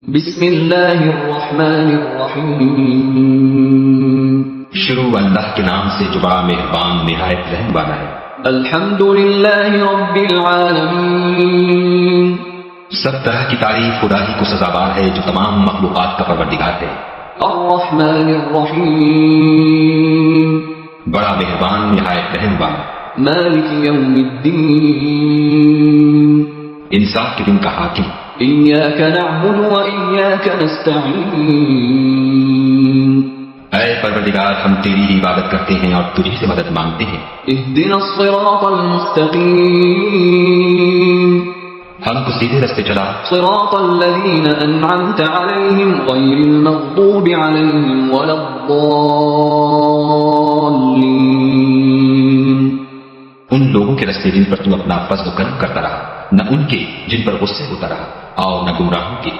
बिस्मिल्लाहिर्रहमानिर्रहीम। शुरू अल्लाह के नाम से जो बड़ा मेहरबान निहायत रहम वाला है। अल्हम्दुलिल्लाहि रब्बिल आलमीन। सब तरह की तारीफ खुदा ही को सजावार है जो तमाम मखलूकात का परवरदिगार है। अर्रहमानिर्रहीम। बड़ा मेहरबान निहायत रहम वाला। मालिक यौमिद्दीन। इंसाफ के दिन का हाकिम। इय्याक नअबुदु व इय्याक नस्तईन। ऐ परवरदिगार, हम तेरी ही इबादत करते हैं और तुझी से मदद मांगते हैं। इहदिनस सिरातल मुस्तकीम। हमको सीधे रास्ते चला। सिरातल लज़ीना अनअमत अलैहिम गैरिल मग़दूबि अलैहिम वलद्दाल्लीन। उन लोगों के रास्ते जिन पर तू अपना फज़्ल करम करता रहा, न उनके जिन पर गुस्से होता रहा, और न गुमराहों के